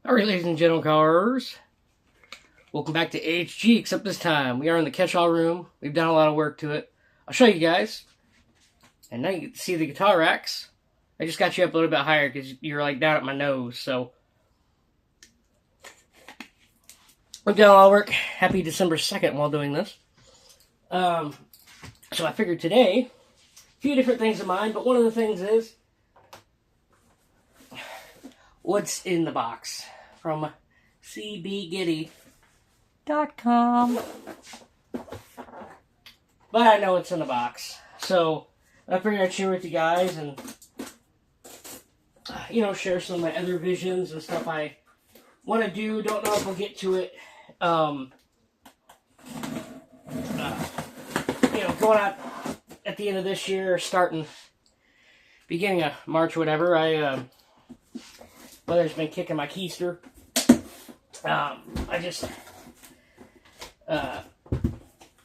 Alright, ladies and gentlemen, welcome back to AHG, except this time we are in the catch-all room. We've done a lot of work to it. I'll show you guys. And now you get to see the guitar racks. I just got you up a little bit higher because you're like down at my nose, so. We've done a lot of work. Happy December 2nd while doing this. So I figured today, a few different things in mind, but one of the things is what's in the box from cbgiddy.com. But I know it's in the box. So I figured I'd share with you guys and, share some of my other visions and stuff I want to do. Don't know if we'll get to it. Going out at the end of this year, starting beginning of March, whatever. Weather's been kicking my keister. I just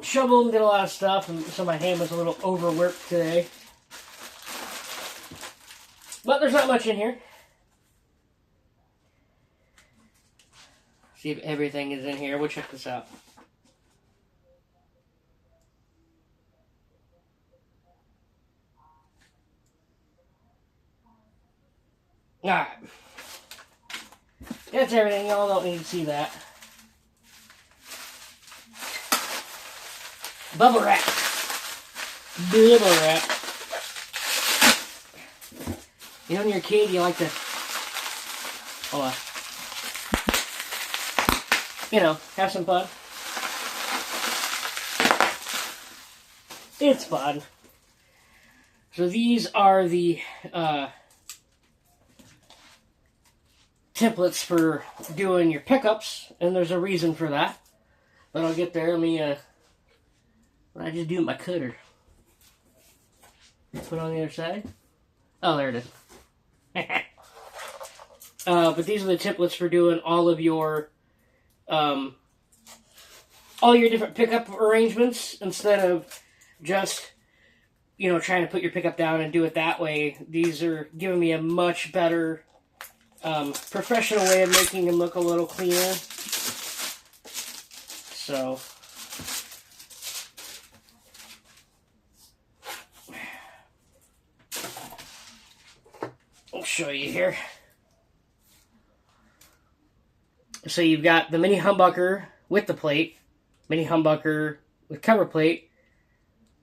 shoveled and did a lot of stuff, and so my hand was a little overworked today. But there's not much in here. See if everything is in here. We'll check this out. Alright. That's everything. Y'all don't need to see that. Bubble wrap. Bubble wrap. When you're a kid, you like to, have some fun. It's fun. So these are the templates for doing your pickups, and there's a reason for that. But I'll get there. Let me, what did I just do with my cutter? Put it on the other side. Oh, there it is. But these are the templates for doing all of your different pickup arrangements instead of just, trying to put your pickup down and do it that way. These are giving me a much better professional way of making them look a little cleaner. So I'll show you here. So you've got the mini humbucker with the plate, mini humbucker with cover plate,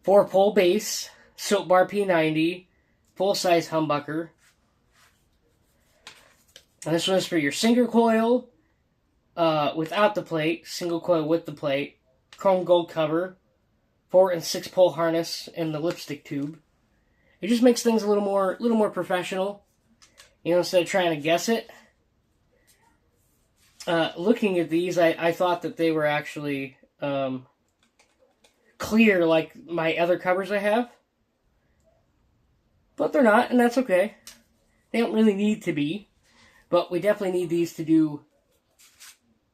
4-pole bass, Silk Bar P90, full-size humbucker. And this one's for your single coil without the plate, single coil with the plate, chrome gold cover, 4- and 6-pole harness, and the lipstick tube. It just makes things a little more professional. Instead of trying to guess it. Looking at these, I thought that they were actually clear like my other covers I have. But they're not, and that's okay. They don't really need to be. But we definitely need these to do,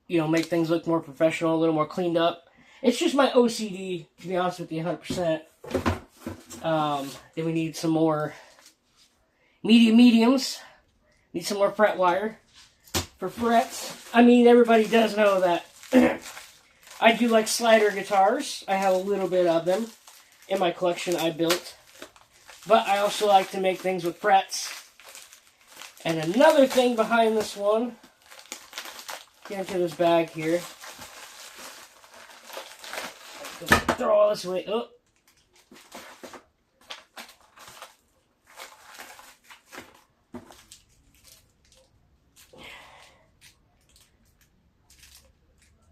make things look more professional, a little more cleaned up. It's just my OCD, to be honest with you, 100%. Then we need some more mediums. Need some more fret wire for frets. I mean, everybody does know that I do like slider guitars. I have a little bit of them in my collection I built. But I also like to make things with frets. And another thing behind this one, get into this bag here. Throw all this away. Oh.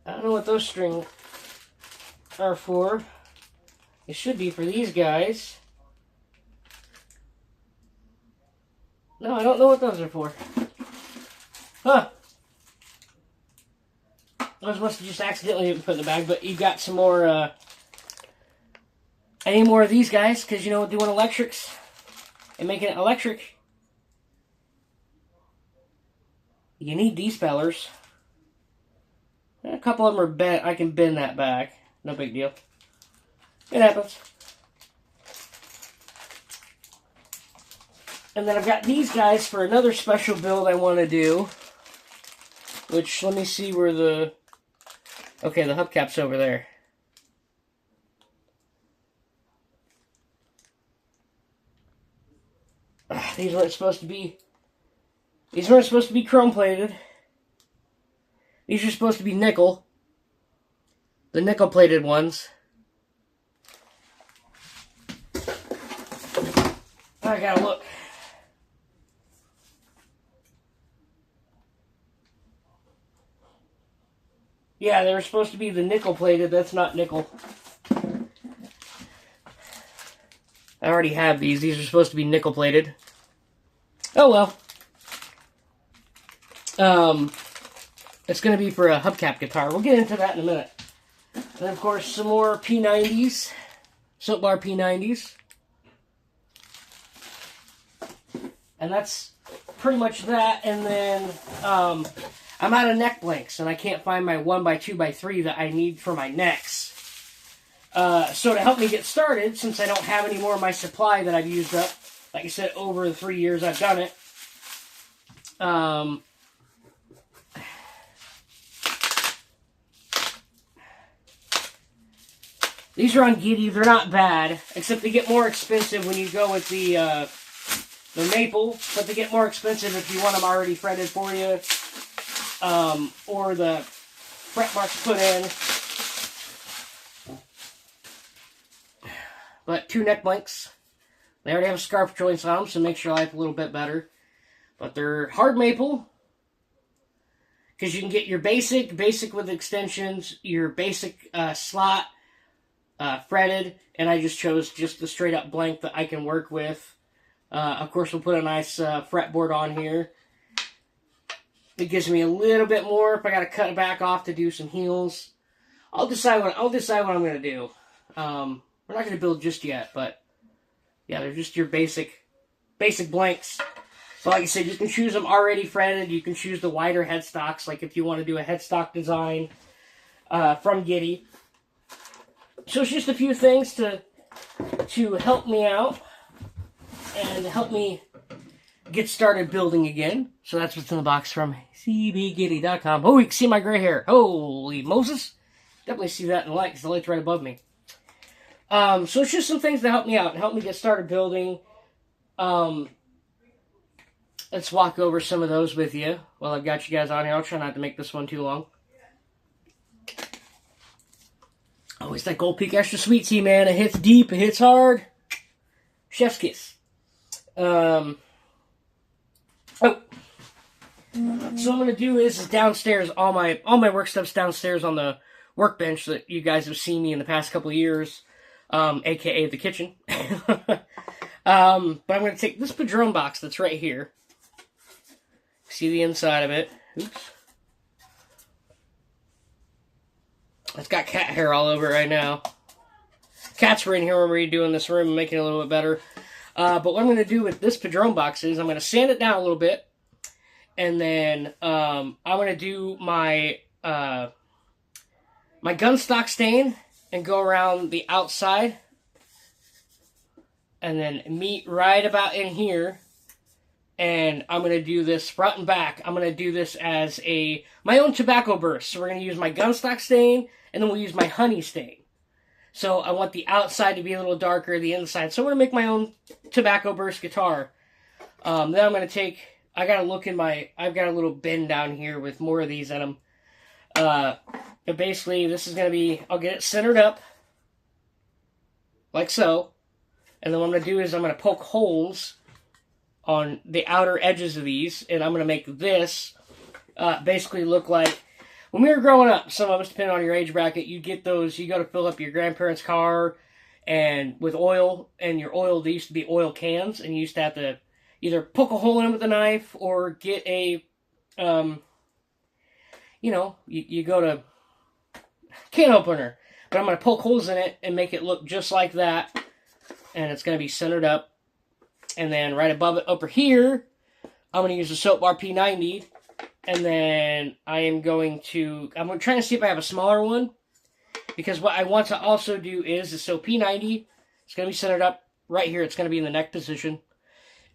I don't know what those strings are for. It should be for these guys. No, I don't know what those are for. Huh. Those must have just accidentally been put in the bag, but you've got some more, any more of these guys, because, doing electrics and making it electric, you need these fellers. A couple of them are bent. I can bend that back. No big deal. It happens. And then I've got these guys for another special build I want to do. Which, let me see where the... Okay, the hubcap's over there. These weren't supposed to be... These weren't supposed to be chrome plated. These are supposed to be nickel. The nickel plated ones. I gotta look. Yeah, they were supposed to be the nickel plated. That's not nickel. I already have these. These are supposed to be nickel plated. Oh well. It's going to be for a hubcap guitar. We'll get into that in a minute. And of course, some more P90s. Soap bar P90s. And that's pretty much that. And then, I'm out of neck blanks, and I can't find my 1x2x3 that I need for my necks. So to help me get started, since I don't have any more of my supply that I've used up, like I said, over the 3 years I've done it, these are on Giddy. They're not bad, except they get more expensive when you go with the maple, but they get more expensive if you want them already fretted for you. Or the fret marks put in. But 2 neck blanks. They already have scarf joints on them, so makes your life a little bit better. But they're hard maple. Because you can get your basic with extensions, your basic slot fretted, and I just chose just the straight up blank that I can work with. Of course, we'll put a nice fretboard on here. It gives me a little bit more if I got to cut it back off to do some heels. I'll decide what I'm going to do. We're not going to build just yet, but yeah, they're just your basic blanks. So like I said, you can choose them already fretted. You can choose the wider headstocks, like if you want to do a headstock design from Giddy. So it's just a few things to help me out and help me get started building again. So that's what's in the box from cbgiddy.com. Oh, you can see my gray hair. Holy Moses. Definitely see that in the light because the light's right above me. So it's just some things to help me out and help me get started building. Let's walk over some of those with you while I've got you guys on here. I'll try not to make this one too long. Oh, it's that Gold Peak Extra Sweet Tea, man. It hits deep. It hits hard. Chef's kiss. So what I'm going to do is downstairs, all my work stuff's downstairs on the workbench that you guys have seen me in the past couple of years, aka the kitchen. But I'm going to take this Padron box that's right here. See the inside of it. Oops. It's got cat hair all over it right now. Cats were in here when we were redoing this room and making it a little bit better. But what I'm going to do with this Padron box is I'm going to sand it down a little bit. And then I'm going to do my my gun stock stain and go around the outside. And then meet right about in here. And I'm going to do this front and back. I'm going to do this as my own tobacco burst. So we're going to use my gun stock stain, and then we'll use my honey stain. So I want the outside to be a little darker, the inside. So I'm going to make my own tobacco burst guitar. Then I'm going to take, I've got a little bin down here with more of these in them. But basically, this is going to be, I'll get it centered up, like so. And then what I'm going to do is I'm going to poke holes on the outer edges of these, and I'm going to make this basically look like, when we were growing up, some of us, depending on your age bracket, you get those, you go to fill up your grandparents' car, and with oil, and your oil, they used to be oil cans, and you used to have to either poke a hole in them with a knife, or get a, you go to can opener, but I'm going to poke holes in it and make it look just like that, and it's going to be centered up. And then right above it, over here, I'm going to use the Soap Bar P90. And then I'm trying to see if I have a smaller one. Because what I want to also do is, so P90, it's going to be centered up right here. It's going to be in the neck position.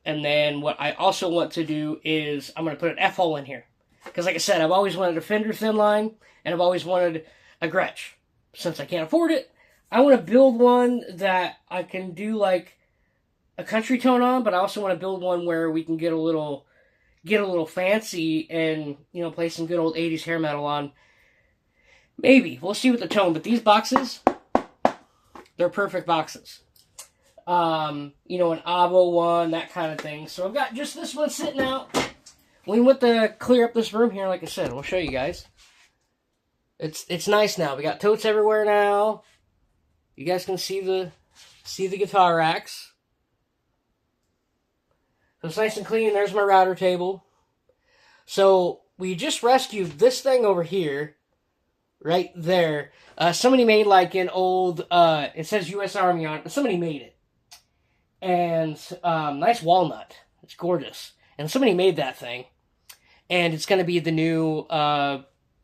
And then what I also want to do is, I'm going to put an F-hole in here. Because like I said, I've always wanted a Fender thin line, and I've always wanted a Gretsch. Since I can't afford it, I want to build one that I can do like a country tone on, but I also want to build one where we can get a little fancy and, you know, play some good old 80s hair metal on. Maybe. We'll see with the tone. But these boxes, they're perfect boxes. You know, an Avo one, that kind of thing. So I've got just this one sitting out. We went to clear up this room here, like I said. We'll show you guys. It's nice now. We got totes everywhere now. You guys can see the guitar racks. So it's nice and clean. There's my router table. So we just rescued this thing over here, right there. Somebody made like an old, it says U.S. Army on it, but somebody made it. And nice walnut. It's gorgeous. And somebody made that thing. And it's going to be the new,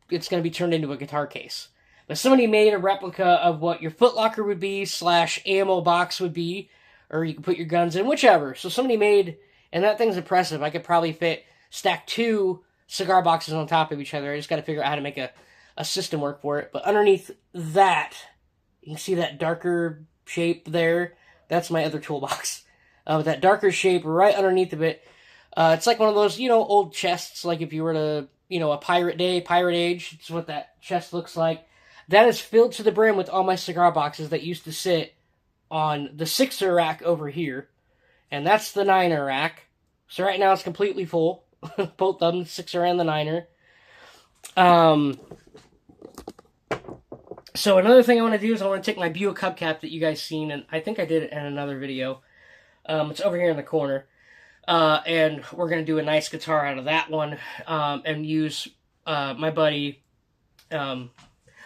it's going to be turned into a guitar case. But somebody made a replica of what your Foot Locker would be / ammo box would be. Or you can put your guns in, whichever. So somebody made... And that thing's impressive. I could probably stack 2 cigar boxes on top of each other. I just got to figure out how to make a system work for it. But underneath that, you can see that darker shape there. That's my other toolbox. With that darker shape right underneath of it. It's like one of those, you know, old chests. Like if you were to, you know, a Pirate Age. It's what that chest looks like. That is filled to the brim with all my cigar boxes that used to sit on the 6er rack over here. And that's the 9er rack. So right now it's completely full. Both of them, the 6er and the 9er. So another thing I want to do is I want to take my Buick hubcap that you guys seen, and I think I did it in another video. It's over here in the corner. And we're going to do a nice guitar out of that one. And use my buddy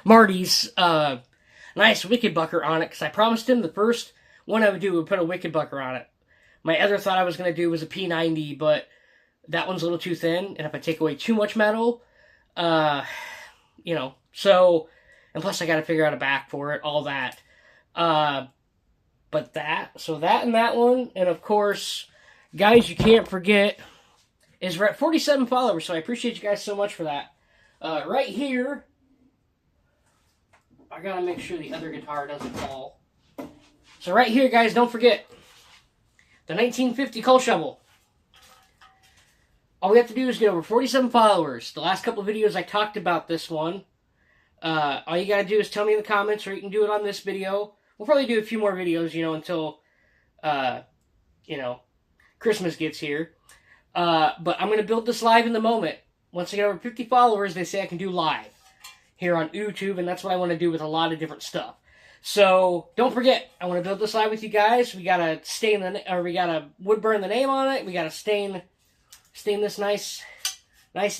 Marty's nice Wickedbucker on it. Because I promised him the first one I would do would put a Wickedbucker on it. My other thought I was going to do was a P90, but that one's a little too thin, and if I take away too much metal, you know, so, and plus I got to figure out a back for it, all that. But so that and that one, and of course, guys, you can't forget, is we're at 47 followers, so I appreciate you guys so much for that. Right here, I got to make sure the other guitar doesn't fall. So right here, guys, don't forget, the 1950 Coal Shovel. All we have to do is get over 47 followers. The last couple of videos I talked about this one. All you gotta do is tell me in the comments, or you can do it on this video. We'll probably do a few more videos, you know, until, you know, Christmas gets here. But I'm gonna build this live in the moment. Once I get over 50 followers, they say I can do live here on YouTube, and that's what I want to do with a lot of different stuff. So don't forget, I want to build this live with you guys. We gotta we gotta wood burn the name on it. We gotta stain this nice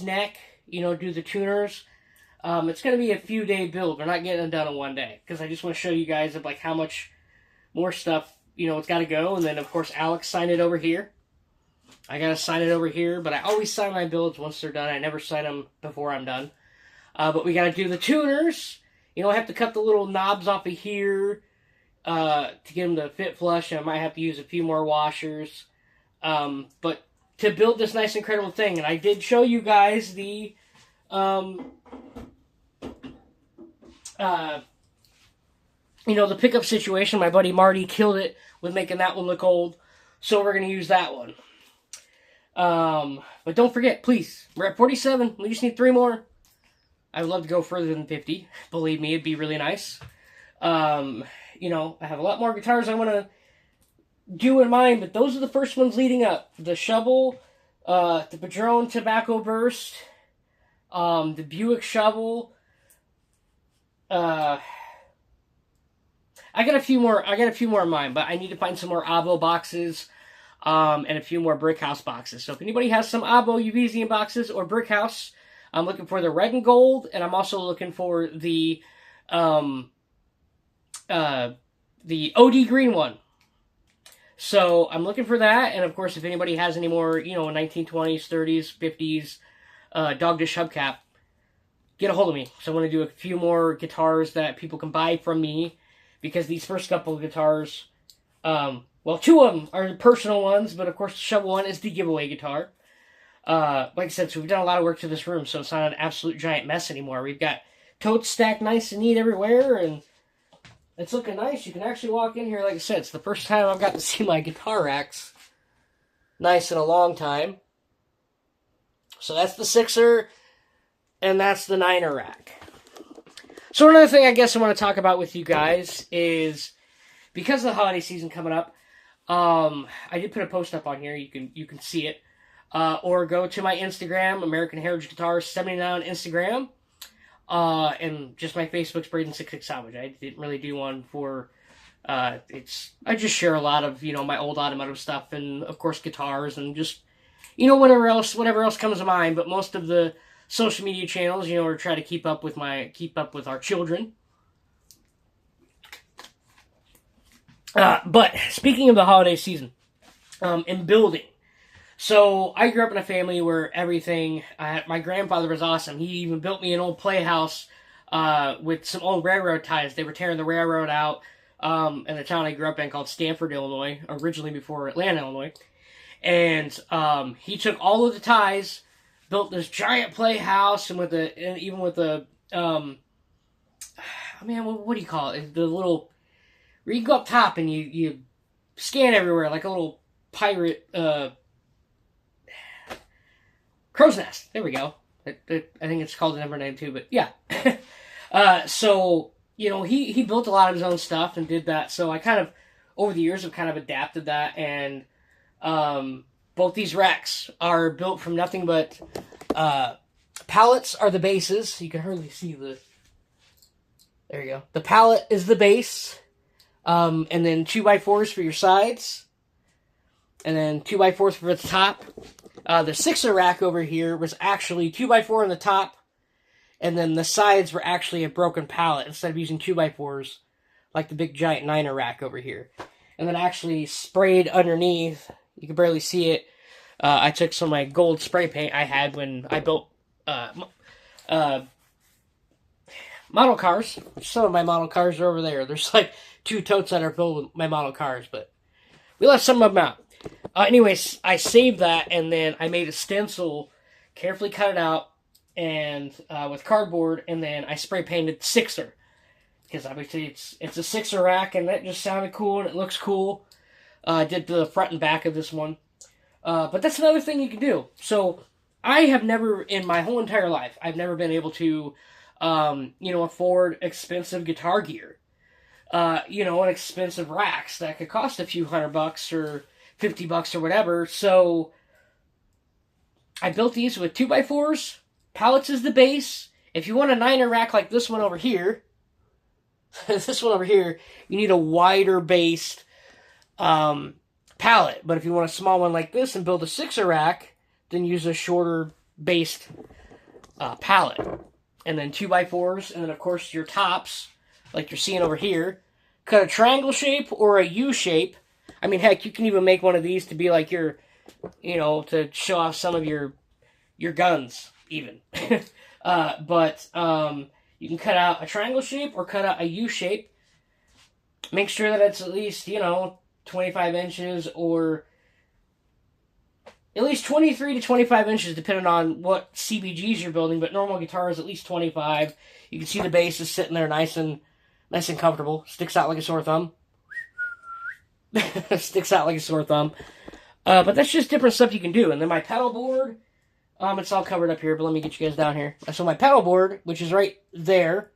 neck. You know, do the tuners. It's gonna be a few day build. We're not getting it done in one day because I just want to show you guys of like how much more stuff, you know, it's got to go. And then of course Alex signed it over here. I gotta sign it over here, but I always sign my builds once they're done. I never sign them before I'm done. But we gotta do the tuners. You know, I have to cut the little knobs off of here to get them to fit flush, and I might have to use a few more washers. But to build this nice, incredible thing, and I did show you guys the, you know, the pickup situation. My buddy Marty killed it with making that one look old, so we're going to use that one. But don't forget, please, we're at 47. We just need 3 more. I would love to go further than 50. Believe me, it'd be really nice. You know, I have a lot more guitars I want to do in mind, but those are the first ones leading up. The Shovel, the Padron Tobacco Burst, the Buick Shovel. I got a few more in mind, but I need to find some more Avo boxes, and a few more Brickhouse boxes. So if anybody has some Avo Uvesian boxes or Brickhouse, I'm looking for the red and gold, and I'm also looking for the OD green one. So I'm looking for that, and of course, if anybody has any more, you know, 1920s, 30s, 50s Dogdish hubcap, get a hold of me. So I want to do a few more guitars that people can buy from me, because these first couple of guitars, well, 2 of them are personal ones, but of course the Shovel one is the giveaway guitar. Like I said, so we've done a lot of work to this room, so it's not an absolute giant mess anymore. We've got totes stacked nice and neat everywhere, and it's looking nice. You can actually walk in here, like I said, it's the first time I've got to see my guitar racks nice in a long time. So that's the 6er, and that's the 9er rack. So another thing I guess I want to talk about with you guys is, because of the holiday season coming up, I did put a post up on here. You can see it. Or go to my Instagram, American Heritage Guitars 79 on Instagram. And just my Facebook's Braden66 Salvage. I didn't really do one for, I just share a lot of, my old automotive stuff, and of course guitars, and just, whatever else comes to mind. But most of the social media channels, are trying to keep up with our children. But speaking of the holiday season, and building. So I grew up in a family where my grandfather was awesome. He even built me an old playhouse with some old railroad ties. They were tearing the railroad out in the town I grew up in called Stanford, Illinois, originally before Atlanta, Illinois. And he took all of the ties, built this giant playhouse, and what do you call it? The little, where you go up top and you scan everywhere like a little pirate, crow's nest. There we go. I think it's called the number 92, but yeah. So, he built a lot of his own stuff and did that. So I kind of, over the years, have kind of adapted that. And both these racks are built from nothing but pallets are the bases. You can hardly see there you go. The pallet is the base. And then 2x4s for your sides. And then 2x4s for the top. The 6er rack over here was actually 2x4 on the top, and then the sides were actually a broken pallet instead of using 2x4s like the big giant 9er rack over here. And then actually sprayed underneath, you can barely see it. I took some of my gold spray paint I had when I built model cars. Some of my model cars are over there. There's like 2 totes that are filled with my model cars, but we left some of them out. Anyways, I saved that, and then I made a stencil, carefully cut it out, and with cardboard, and then I spray painted 6er. Because obviously it's a 6er rack, and that just sounded cool, and it looks cool. I did the front and back of this one. But that's another thing you can do. So, I have never, in my whole entire life, I've never been able to, afford expensive guitar gear. And expensive racks that could cost a few $100 or $50 or whatever. So I built these with 2x4s. Pallets is the base. If you want a 9er rack like this one over here, you need a wider based pallet. But if you want a small one like this and build a 6er rack, then use a shorter based pallet. And then 2x4s, and then of course your tops, like you're seeing over here. Cut a triangle shape or a U shape. I mean, heck, you can even make one of these to be like your, to show off some of your guns, even. But you can cut out a triangle shape or cut out a U shape. Make sure that it's at least, 25 inches or at least 23 to 25 inches, depending on what CBGs you're building. But normal guitar is at least 25. You can see the bass is sitting there nice and comfortable. Sticks out like a sore thumb. Sticks out like a sore thumb. But that's just different stuff you can do. And then my pedal board, it's all covered up here, but let me get you guys down here. So my pedal board, which is right there,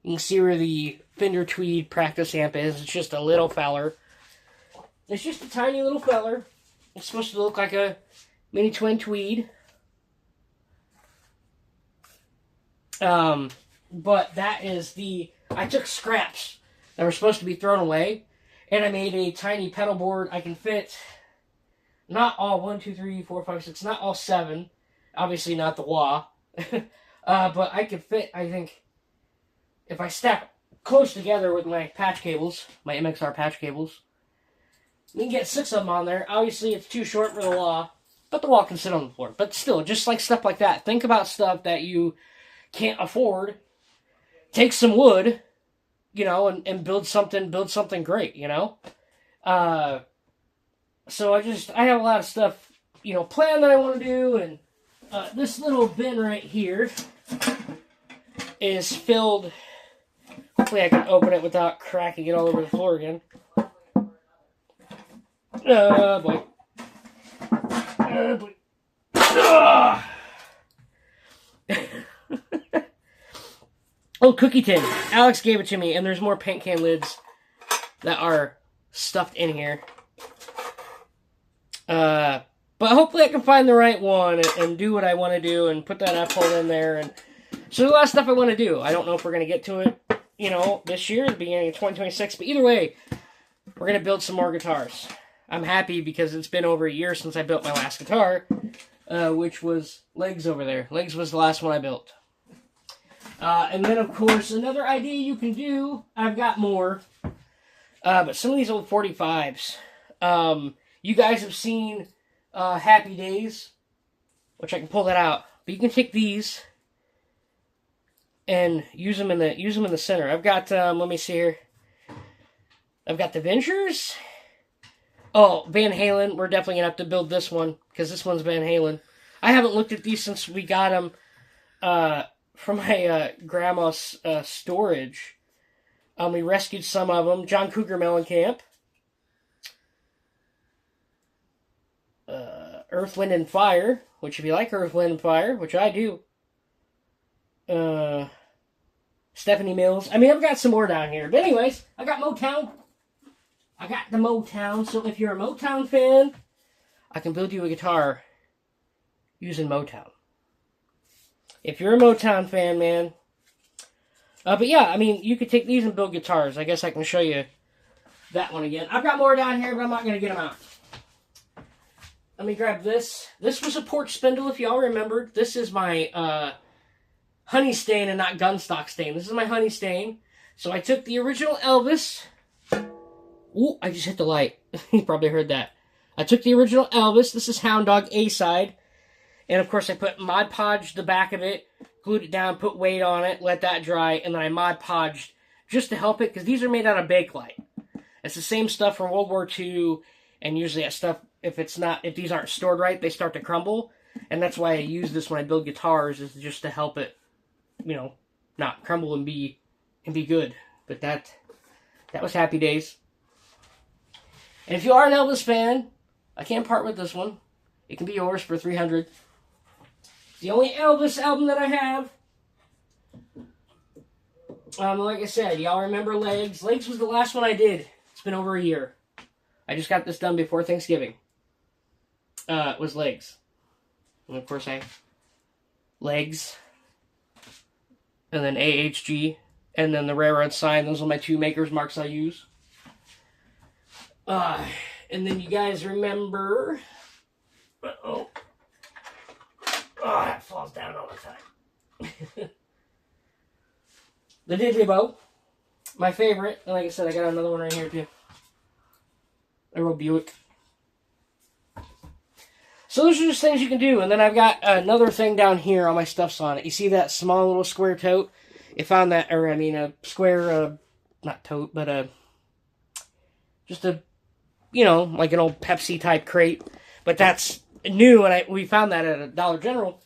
you can see where the Fender Tweed practice amp is. It's just a little feller. It's just a tiny little feller. It's supposed to look like a mini twin Tweed. But that is I took scraps that were supposed to be thrown away, and I made a tiny pedal board. I can fit not all 1, 2, 3, 4, 5, 6, not all 7. Obviously not the wah. But I could fit, I think, if I stack close together with my patch cables, my MXR patch cables, we can get 6 of them on there. Obviously it's too short for the wah, but the wah can sit on the floor. But still, just like stuff like that. Think about stuff that you can't afford. Take some wood, and build something great, So I have a lot of stuff, planned that I want to do, and This little bin right here is filled. Hopefully I can open it without cracking it all over the floor again. Oh boy. Oh boy. Oh, cookie tin. Alex gave it to me, and there's more paint can lids that are stuffed in here. But hopefully I can find the right one and do what I want to do and put that F-hole in there. And so there's a lot of stuff I want to do. I don't know if we're going to get to it, you know, this year, the beginning of 2026. But either way, we're going to build some more guitars. I'm happy because it's been over a year since I built my last guitar, which was Legs over there. Legs was the last one I built. And then, of course, another idea you can do, I've got more, but some of these old 45s, you guys have seen Happy Days, which I can pull that out, but you can take these and use them in the center. I've got, let me see here, I've got the Ventures. Oh, Van Halen, we're definitely going to have to build this one, because this one's Van Halen. I haven't looked at these since we got them, from my grandma's storage. We rescued some of them. John Cougar Mellencamp. Earth, Wind, and Fire, which if you like Earth, Wind, and Fire, which I do. Stephanie Mills. I mean, I've got some more down here. But anyways, I got Motown. I got the Motown. So if you're a Motown fan, I can build you a guitar using Motown. If you're a Motown fan, man. But yeah, I mean, you could take these and build guitars. I guess I can show you that one again. I've got more down here, but I'm not going to get them out. Let me grab this. This was a porch spindle, if y'all remember. This is my honey stain and not gunstock stain. This is my honey stain. So I took the original Elvis. Ooh, I just hit the light. You probably heard that. I took the original Elvis. This is Hound Dog A-side. And of course I put Mod Podged the back of it, glued it down, put weight on it, let that dry, and then I Mod Podged just to help it, because these are made out of Bakelite. It's the same stuff from World War II, and usually that stuff, if these aren't stored right, they start to crumble. And that's why I use this when I build guitars, is just to help it, you know, not crumble and be good. But that was Happy Days. And if you are an Elvis fan, I can't part with this one. It can be yours for $300. It's the only Elvis album that I have. Like I said, y'all remember Legs? Legs was the last one I did. It's been over a year. I just got this done before Thanksgiving. It was Legs. And of course Legs. And then AHG. And then the Railroad Sign. Those are my two maker's marks I use. And then you guys remember... Uh-oh. Oh, that falls down all the time. The Diddley Bow. My favorite. And like I said, I got another one right here too. A Earl Buick. So those are just things you can do. And then I've got another thing down here. All my stuff's on it. You see that small little square tote? I found that, or I mean a square, not tote, but just a, you know, like an old Pepsi type crate. But that's new, and we found that at a Dollar General.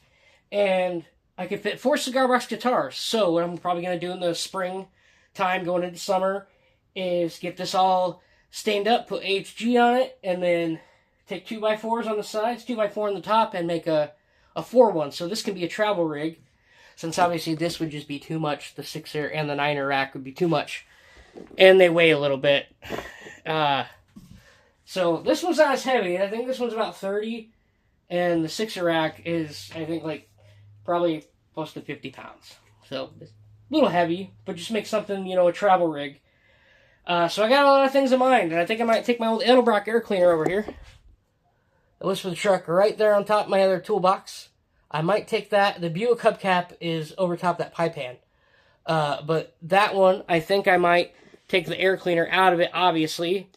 And I could fit 4 cigar box guitars. So what I'm probably going to do in the spring time going into summer is get this all stained up, put HG on it, and then take 2x4s on the sides, 2x4 on the top, and make a 4-1. So this can be a travel rig, since obviously this would just be too much. The 6er and the 9er rack would be too much. And they weigh a little bit. So this one's not as heavy. I think this one's about 30. And the 6er rack is, I think, like, probably close to 50 pounds. So it's a little heavy, but just make something, you know, a travel rig. So I got a lot of things in mind. And I think I might take my old Edelbrock air cleaner over here. The list for the truck right there on top of my other toolbox. I might take that. The Buick hubcap is over top that pie pan. But that one, I think I might take the air cleaner out of it, obviously,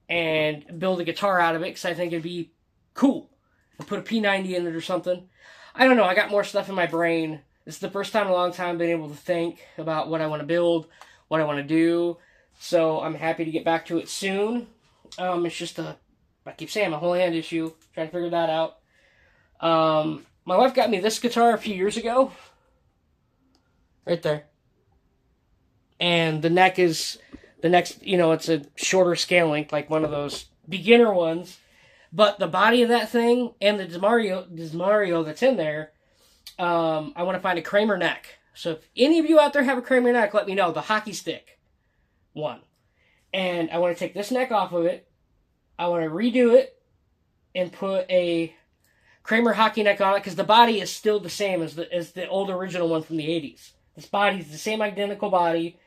and build a guitar out of it, because I think it'd be cool. And put a P90 in it or something. I don't know. I got more stuff in my brain. This is the first time in a long time I've been able to think about what I want to build, what I want to do. So I'm happy to get back to it soon. It's just I keep saying, a whole hand issue. Trying to figure that out. my wife got me this guitar a few years ago. Right there. And the neck is the next, it's a shorter scale length, like one of those beginner ones. But the body of that thing and the Desmario that's in there, I want to find a Kramer neck. So if any of you out there have a Kramer neck, let me know. The hockey stick one. And I want to take this neck off of it. I want to redo it and put a Kramer hockey neck on it, because the body is still the same as the old original one from the 80s. This body's the same identical body,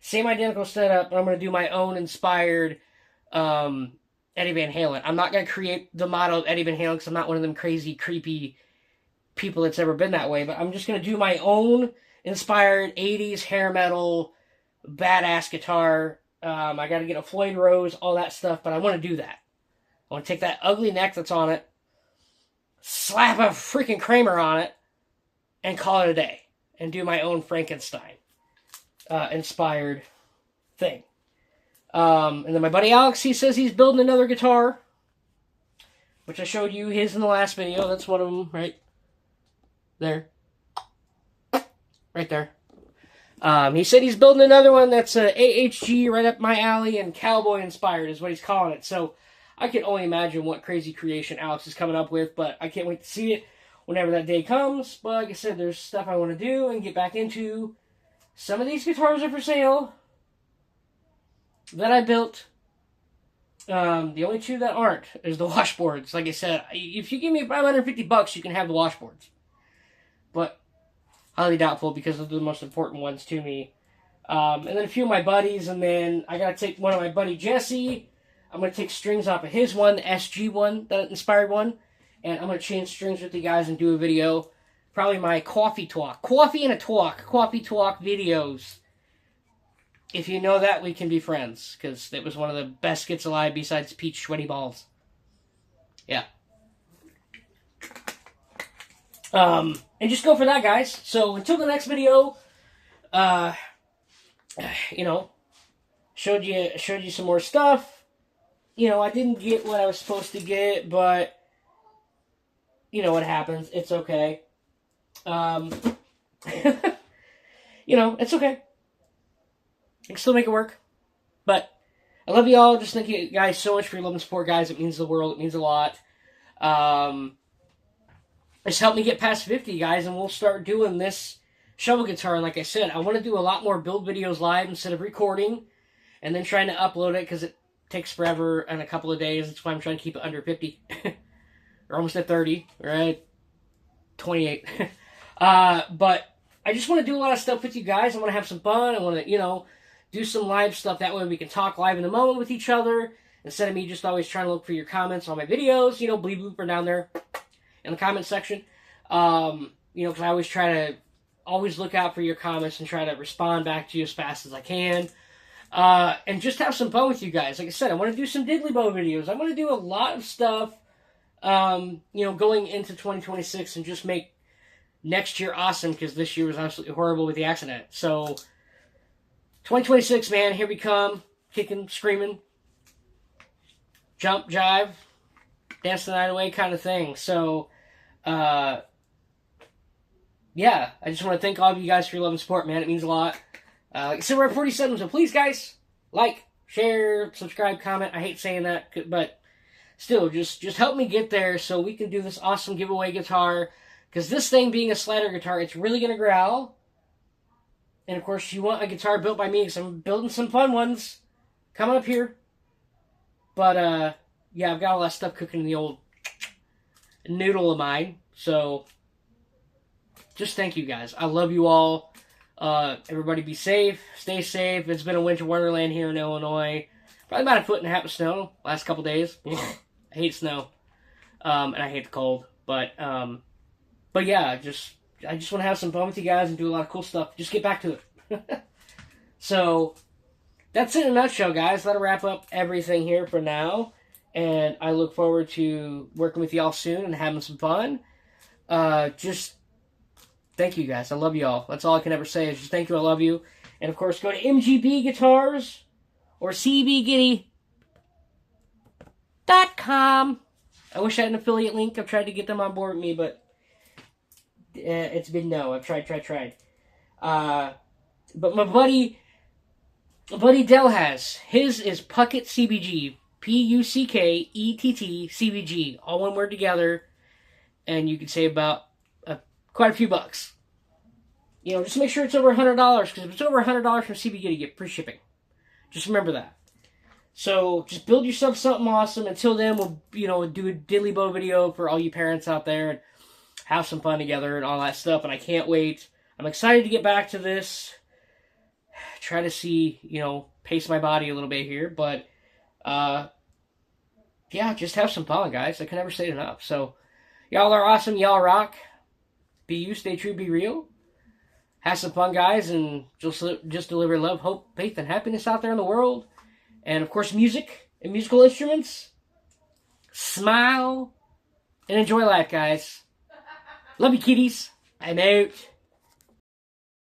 same identical setup, but I'm going to do my own inspired Eddie Van Halen. I'm not going to create the model of Eddie Van Halen, because I'm not one of them crazy, creepy people that's ever been that way, but I'm just going to do my own inspired 80s hair metal, badass guitar. I got to get a Floyd Rose, all that stuff, but I want to do that. I want to take that ugly neck that's on it, slap a freaking Kramer on it, and call it a day. And do my own Frankenstein inspired thing. And then my buddy Alex, he says he's building another guitar, which I showed you his in the last video. That's one of them, right there. Right there. He said he's building another one that's AHG, right up my alley, and cowboy inspired is what he's calling it. So I can only imagine what crazy creation Alex is coming up with, but I can't wait to see it whenever that day comes. But like I said, there's stuff I want to do and get back into. Some of these guitars are for sale that I built. The only two that aren't is the washboards. Like I said, if you give me $550, you can have the washboards. But highly doubtful, because they're the most important ones to me. And then a few of my buddies, and then I got to take one of my buddy Jesse. I'm going to take strings off of his one, the SG one, the inspired one. And I'm going to change strings with you guys and do a video. Probably my Coffee Talk videos. If you know that, we can be friends. Because it was one of the best skits alive besides Peach Sweaty Balls. Yeah. And just go for that, guys. So until the next video, showed you some more stuff. I didn't get what I was supposed to get, but you know what happens. It's okay. It's okay. I can still make it work. But I love you all. Just thank you guys so much for your love and support, guys. It means the world. It means a lot. Just help me get past 50, guys, and we'll start doing this shovel guitar. And like I said, I want to do a lot more build videos live instead of recording and then trying to upload it, because it takes forever and a couple of days. That's why I'm trying to keep it under 50. We're almost at 30, right? 28. But I just want to do a lot of stuff with you guys. I want to have some fun. I want to, do some live stuff. That way we can talk live in the moment with each other, instead of me just always trying to look for your comments on my videos. Bleep blooper down there in the comment section. Because I always try to look out for your comments and try to respond back to you as fast as I can. And just have some fun with you guys. Like I said, I want to do some diddly bow videos. I want to do a lot of stuff, going into 2026, and just make next year awesome, because this year was absolutely horrible with the accident. So 2026, man, here we come, kicking, screaming, jump, jive, dance the night away kind of thing. So, yeah, I just want to thank all of you guys for your love and support, man. It means a lot. Like I said, we're at 47, so please, guys, like, share, subscribe, comment. I hate saying that, but still, just help me get there so we can do this awesome giveaway guitar. Because this thing being a slider guitar, it's really going to growl. And, of course, you want a guitar built by me, because I'm building some fun ones coming up here. But, yeah, I've got a lot of stuff cooking in the old noodle of mine. So, just thank you guys. I love you all. Everybody be safe. Stay safe. It's been a winter wonderland here in Illinois. Probably about 1.5 feet of snow last couple days. I hate snow. And I hate the cold. But yeah, I just want to have some fun with you guys and do a lot of cool stuff. Just get back to it. So, that's it in a nutshell, guys. That'll wrap up everything here for now. And I look forward to working with y'all soon and having some fun. Just thank you, guys. I love you all. That's all I can ever say is just thank you. I love you. And, of course, go to MGB Guitars or CBGitty.com. I wish I had an affiliate link. I've tried to get them on board with me, but it's been no. I've tried. But my buddy Dell has. His is Puckett CBG. Puckett CBG. All one word together. And you can save about quite a few bucks. You know, just make sure it's over $100, because if it's over $100 from CBG, you get free shipping. Just remember that. So, just build yourself something awesome. Until then, we'll, do a diddly bow video for all you parents out there and have some fun together and all that stuff. And I can't wait. I'm excited to get back to this. Try to see, pace my body a little bit here. But, yeah, just have some fun, guys. I can never say it enough. So, y'all are awesome. Y'all rock. Be you, stay true, be real. Have some fun, guys, and just deliver love, hope, faith, and happiness out there in the world. And, of course, music and musical instruments. Smile and enjoy life, guys. Love you, kitties. I'm out.